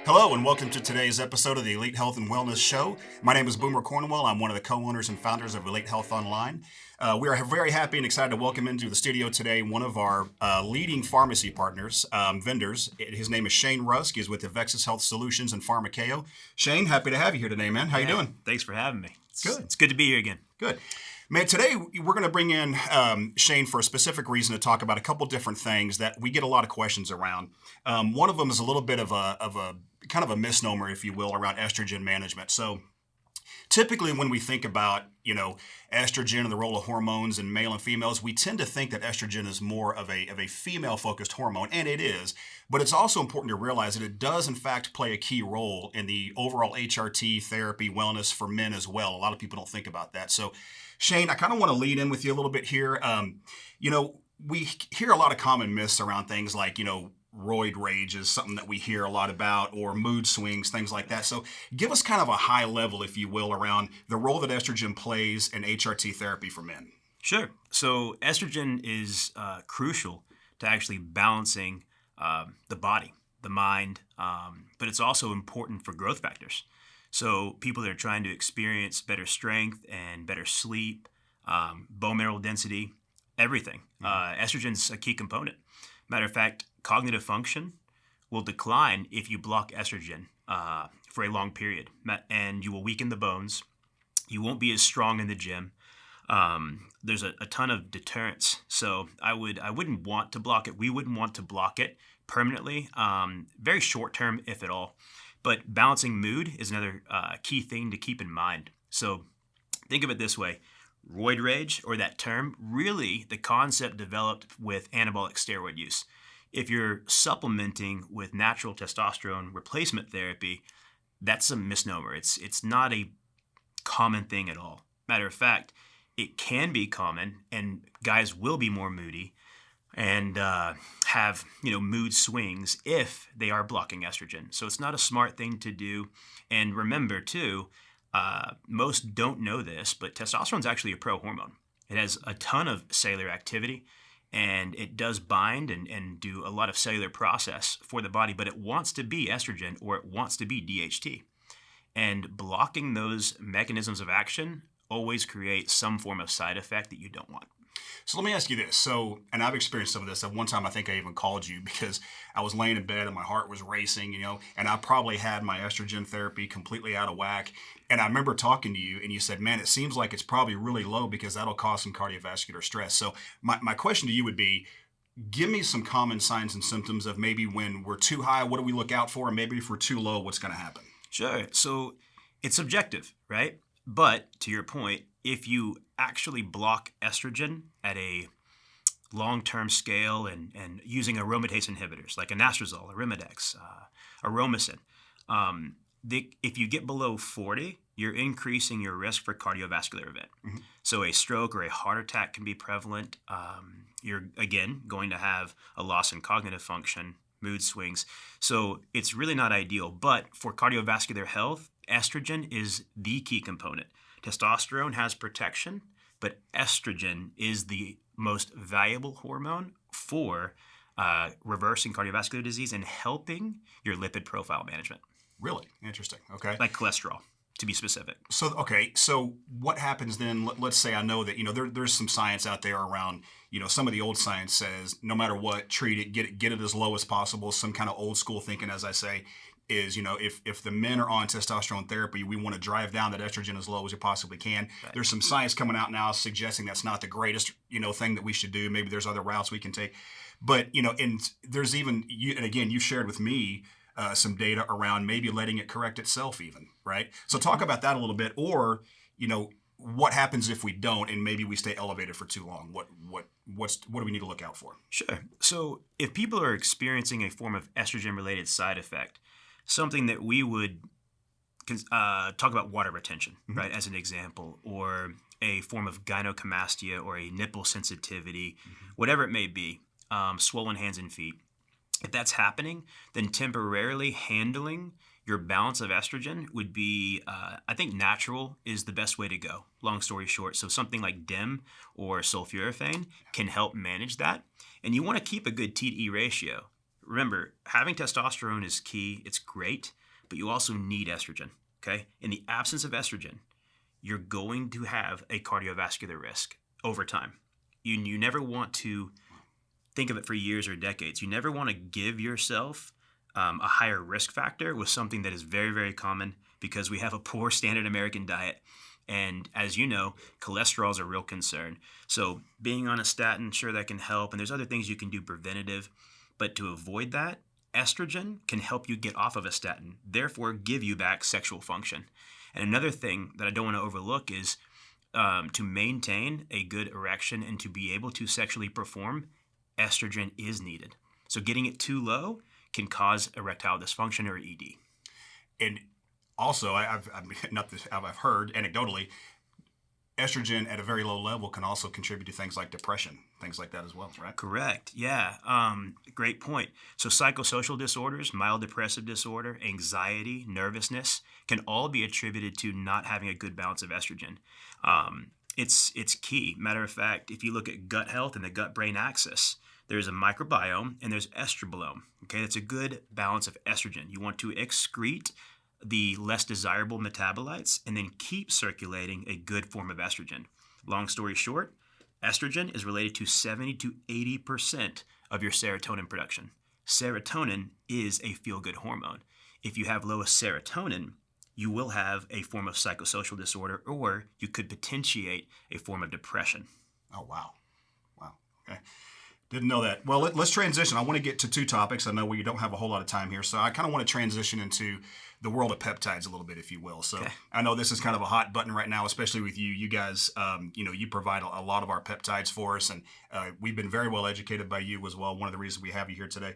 Hello and welcome to today's episode of the Elite Health and Wellness Show. My name is Boomer Cornwell. I'm one of the co-owners and founders of Elite Health Online. We are very happy and excited to welcome into the studio today one of our leading pharmacy partners, vendors. His name is Shane Rusk. He's with Avexis Health Solutions and Pharmaceo. Shane, happy to have you here today, man. How you doing? Thanks for having me. Good. It's good to be here again. Good. Man, today we're going to bring in Shane for a specific reason to talk about a couple different things that we get a lot of questions around. One of them is a little bit of a kind of a misnomer, if you will, around estrogen management. So typically when we think about, estrogen and the role of hormones in male and females, we tend to think that estrogen is more of a female-focused hormone, and it is. But it's also important to realize that it does, in fact, play a key role in the overall HRT therapy wellness for men as well. A lot of people don't think about that. So, Shane, I kind of want to lead in with you a little bit here. We hear a lot of common myths around things like, roid rage is something that we hear a lot about, or mood swings, things like that. So give us kind of a high level, if you will, around the role that estrogen plays in HRT therapy for men. Sure. So estrogen is crucial to actually balancing the body, the mind, but it's also important for growth factors. So people that are trying to experience better strength and better sleep, bone mineral density, everything. Estrogen's a key component. Matter of fact, cognitive function will decline if you block estrogen for a long period, and you will weaken the bones. You won't be as strong in the gym. There's a ton of deterrence, so I wouldn't want to block it. We wouldn't want to block it permanently, very short term, if at all. But balancing mood is another key thing to keep in mind. So think of it this way. Roid rage, or that term, really the concept developed with anabolic steroid use. If you're supplementing with natural testosterone replacement therapy, that's a misnomer. It's not a common thing at all. Matter of fact, it can be common, and guys will be more moody and have mood swings if they are blocking estrogen. So it's not a smart thing to do. And remember too, most don't know this, but testosterone is actually a pro-hormone. It has a ton of cellular activity, and it does bind and do a lot of cellular process for the body, but it wants to be estrogen, or it wants to be DHT. And blocking those mechanisms of action always creates some form of side effect that you don't want. So let me ask you this. So, and I've experienced some of this. At one time, I think I even called you because I was laying in bed and my heart was racing, and I probably had my estrogen therapy completely out of whack. And I remember talking to you and you said, man, it seems like it's probably really low because that'll cause some cardiovascular stress. So my question to you would be, give me some common signs and symptoms of maybe when we're too high, what do we look out for? And maybe if we're too low, what's going to happen? Sure. So it's subjective, right? But to your point, if you actually block estrogen at a long-term scale and using aromatase inhibitors like anastrozole, Arimidex, Aromacin, if you get below 40, you're increasing your risk for cardiovascular event. Mm-hmm. So a stroke or a heart attack can be prevalent. You're, again, going to have a loss in cognitive function, mood swings. So it's really not ideal. But for cardiovascular health, estrogen is the key component. Testosterone has protection, but estrogen is the most valuable hormone for reversing cardiovascular disease and helping your lipid profile management. Really? Interesting. Okay. Like cholesterol, to be specific. So what happens then? Let's say I know that, there's some science out there around, some of the old science says no matter what, treat it, get it as low as possible. Some kind of old school thinking, as I say, is, if the men are on testosterone therapy, we want to drive down that estrogen as low as we possibly can. Right. There's some science coming out now suggesting that's not the greatest, thing that we should do. Maybe there's other routes we can take. But, and there's even, and again, you shared with me some data around maybe letting it correct itself even, right? So talk about that a little bit, or, what happens if we don't and maybe we stay elevated for too long? What do we need to look out for? Sure. So if people are experiencing a form of estrogen-related side effect, something that we would talk about water retention, mm-hmm. right, as an example, or a form of gynecomastia or a nipple sensitivity, mm-hmm. whatever it may be, swollen hands and feet. If that's happening, then temporarily handling your balance of estrogen would be, I think natural is the best way to go, long story short. So something like DIM or sulforaphane can help manage that. And you want to keep a good T to E ratio. remember, having testosterone is key. It's great, but you also need estrogen. Okay. In the absence of estrogen, you're going to have a cardiovascular risk over time. You never want to think of it for years or decades. You never want to give yourself a higher risk factor with something that is very, very common because we have a poor standard American diet. And as you know, cholesterol is a real concern. So being on a statin, sure, that can help. And there's other things you can do preventative. But to avoid that, estrogen can help you get off of a statin, therefore give you back sexual function. And another thing that I don't want to overlook is to maintain a good erection and to be able to sexually perform, estrogen is needed. So getting it too low can cause erectile dysfunction or ED. And also, I've heard anecdotally, estrogen at a very low level can also contribute to things like depression, things like that as well, right? Correct. Yeah. Great point. So psychosocial disorders, mild depressive disorder, anxiety, nervousness can all be attributed to not having a good balance of estrogen. It's key. Matter of fact, if you look at gut health and the gut-brain axis, there's a microbiome and there's estrobolome. Okay, that's a good balance of estrogen. You want to excrete the less desirable metabolites and then keep circulating a good form of estrogen. Long story short, estrogen is related to 70 to 80% of your serotonin production. Serotonin is a feel-good hormone. If you have lowest serotonin, you will have a form of psychosocial disorder, or you could potentiate a form of depression. Oh, wow. Wow. Okay. Didn't know that. Well, let's transition. I want to get to two topics. I know we don't have a whole lot of time here, so I kind of want to transition into the world of peptides a little bit, if you will. So okay. I know this is kind of a hot button right now, especially with you. You guys, you provide a lot of our peptides for us, and we've been very well educated by you as well. One of the reasons we have you here today.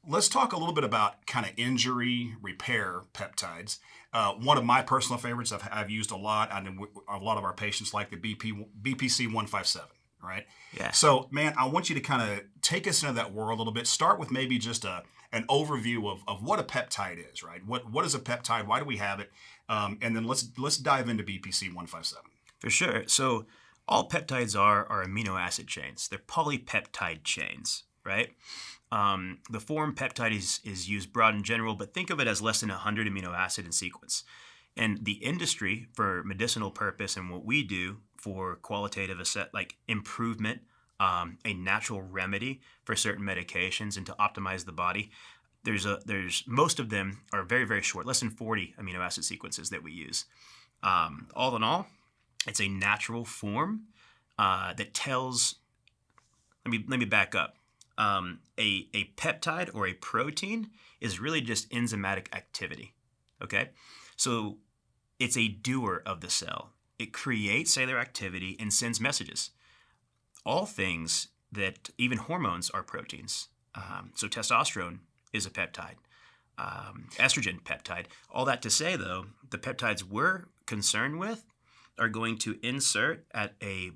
Let's talk a little bit about kind of injury repair peptides. One of my personal favorites I've used a lot. I know a lot of our patients like the BPC 157. Right? Yeah. So, man, I want you to kind of take us into that world a little bit. Start with maybe just an overview of what a peptide is, right? What is a peptide? Why do we have it? And then let's dive into BPC 157. For sure. So, all peptides are amino acid chains. They're polypeptide chains, right? The form peptide is used broad in general, but think of it as less than 100 amino acid in sequence. And the industry, for medicinal purpose and what we do for qualitative like improvement, a natural remedy for certain medications and to optimize the body, there's most of them are very, very short, less than 40 amino acid sequences that we use. All in all, it's a natural form that tells. Let me back up. A peptide or a protein is really just enzymatic activity. Okay, so it's a doer of the cell. It creates cellular activity and sends messages. All things that, even hormones, are proteins. So testosterone is a peptide. Estrogen peptide. All that to say, though, the peptides we're concerned with are going to insert at a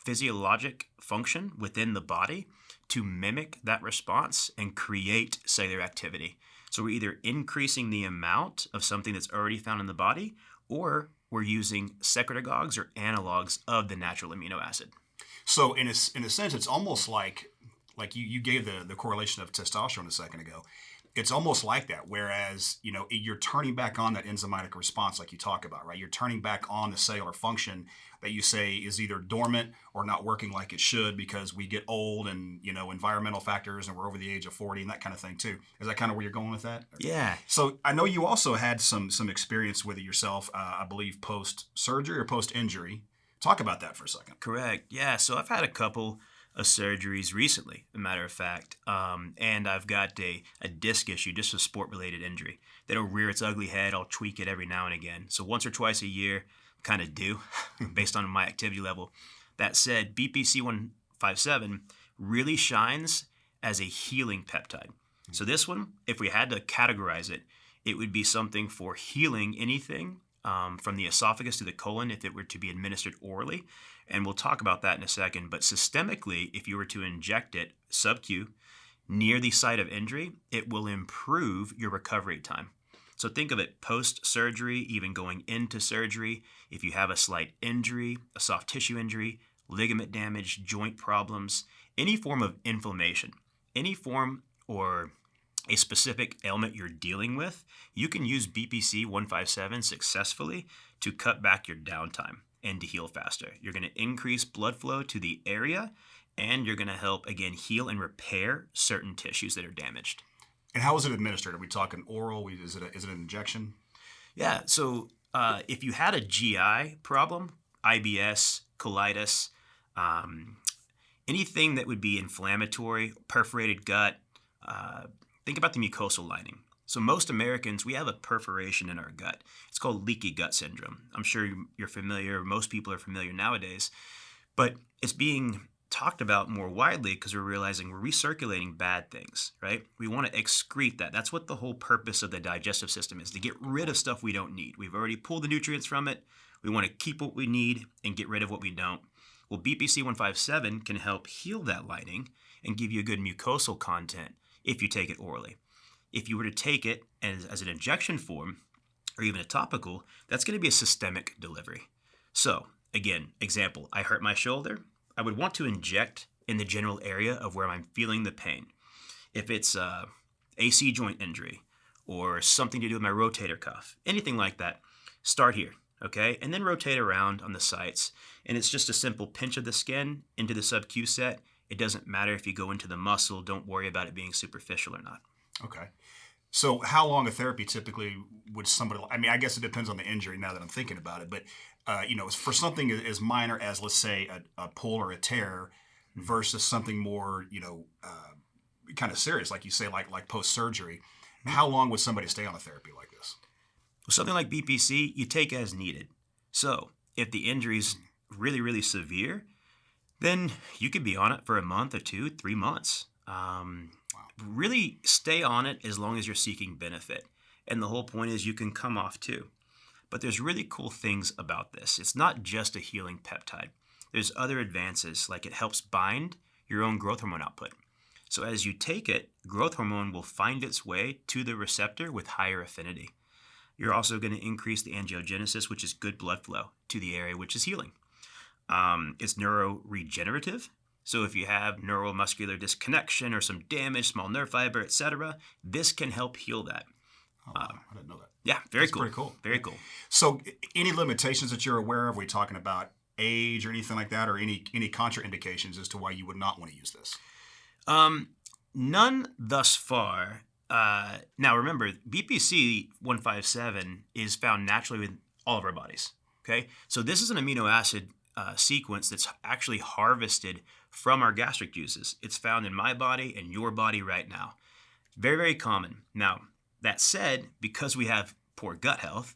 physiologic function within the body to mimic that response and create cellular activity. So we're either increasing the amount of something that's already found in the body, or we're using secretagogues or analogs of the natural amino acid. So in a sense, it's almost like you gave the correlation of testosterone a second ago. It's almost like that, whereas, you're turning back on that enzymatic response like you talk about, right? You're turning back on the cellular function that you say is either dormant or not working like it should because we get old and, environmental factors and we're over the age of 40 and that kind of thing too. Is that kind of where you're going with that? Yeah. So I know you also had some experience with it yourself, I believe post-surgery or post-injury. Talk about that for a second. Correct. Yeah. So I've had a couple of surgeries recently, a matter of fact, and I've got a disc issue, just a sport-related injury that'll rear its ugly head. I'll tweak it every now and again. So once or twice a year, kind of do, based on my activity level. That said, BPC 157 really shines as a healing peptide. So this one, if we had to categorize it, it would be something for healing anything from the esophagus to the colon if it were to be administered orally. And we'll talk about that in a second. But systemically, if you were to inject it sub-Q near the site of injury, it will improve your recovery time. So think of it post-surgery, even going into surgery. If you have a slight injury, a soft tissue injury, ligament damage, joint problems, any form of inflammation, any form or a specific ailment you're dealing with, you can use BPC 157 successfully to cut back your downtime and to heal faster. You're going to increase blood flow to the area, and you're going to help, again, heal and repair certain tissues that are damaged. And how is it administered? Are we talking oral? Is it an injection? Yeah, so if you had a GI problem, IBS, colitis, anything that would be inflammatory, perforated gut, think about the mucosal lining. So most Americans, we have a perforation in our gut. It's called leaky gut syndrome. I'm sure you're familiar, most people are familiar nowadays, but it's being talked about more widely because we're realizing we're recirculating bad things, right? We want to excrete that. That's what the whole purpose of the digestive system is, to get rid of stuff we don't need. We've already pulled the nutrients from it. We want to keep what we need and get rid of what we don't. Well, BPC 157 can help heal that lining and give you a good mucosal content if you take it orally. If you were to take it as an injection form or even a topical, that's going to be a systemic delivery. So again, example, I hurt my shoulder. I would want to inject in the general area of where I'm feeling the pain. If it's AC joint injury or something to do with my rotator cuff, anything like that, start here, okay? And then rotate around on the sites. And it's just a simple pinch of the skin into the sub-Q set. It doesn't matter if you go into the muscle. Don't worry about it being superficial or not. Okay. So how long a therapy typically would somebody, I mean, I guess it depends on the injury now that I'm thinking about it, but for something as minor as, let's say, a pull or a tear versus something more, kind of serious, like you say, like post-surgery, how long would somebody stay on a therapy like this? Well, something like BPC, you take as needed. So if the injury's really, really severe, then you could be on it for a month or 2, 3 months. Really stay on it as long as you're seeking benefit. And the whole point is you can come off too. But there's really cool things about this. It's not just a healing peptide. There's other advances, like it helps bind your own growth hormone output. So as you take it, growth hormone will find its way to the receptor with higher affinity. You're also going to increase the angiogenesis, which is good blood flow to the area, which is healing. It's neuroregenerative. So if you have neuromuscular disconnection or some damage, small nerve fiber, etc., this can help heal that. Oh, wow. I didn't know that. Yeah, very Pretty cool. Very cool. So any limitations that you're aware of? Are we talking about age or anything like that, or any contraindications as to why you would not want to use this? None thus far. Now remember, BPC 157 is found naturally in all of our bodies. Okay, so this is an amino acid sequence that's actually harvested from our gastric juices. It's found in my body and your body right now. Very, very common. Now, that said, because we have poor gut health,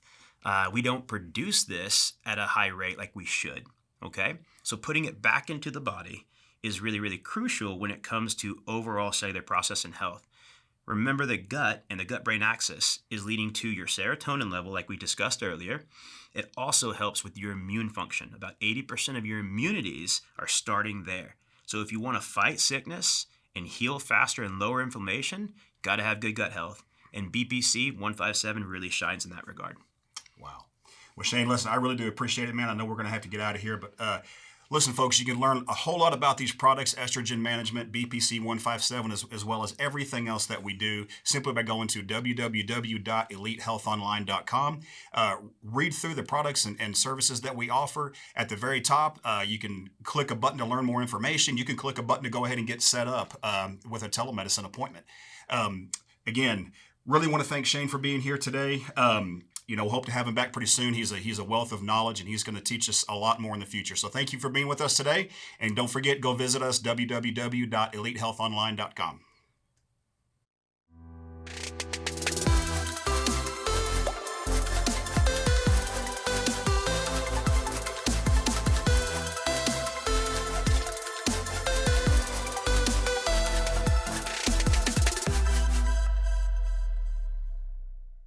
we don't produce this at a high rate like we should, okay? So putting it back into the body is really, really crucial when it comes to overall cellular process and health. Remember, the gut and the gut-brain axis is leading to your serotonin level, like we discussed earlier. It also helps with your immune function. About 80% of your immunities are starting there. So if you want to fight sickness and heal faster and lower inflammation, got to have good gut health. And BPC 157 really shines in that regard. Wow. Well, Shane, listen, I really do appreciate it, man. I know we're going to have to get out of here, but listen, folks, you can learn a whole lot about these products, estrogen management, BPC 157, as well as everything else that we do simply by going to www.elitehealthonline.com. Read through the products and services that we offer. At the very top, you can click a button to learn more information. You can click a button to go ahead and get set up with a telemedicine appointment. Again, really want to thank Shane for being here today. Hope to have him back pretty soon. He's a wealth of knowledge, and he's going to teach us a lot more in the future. So thank you for being with us today. And don't forget, go visit us, www.elitehealthonline.com.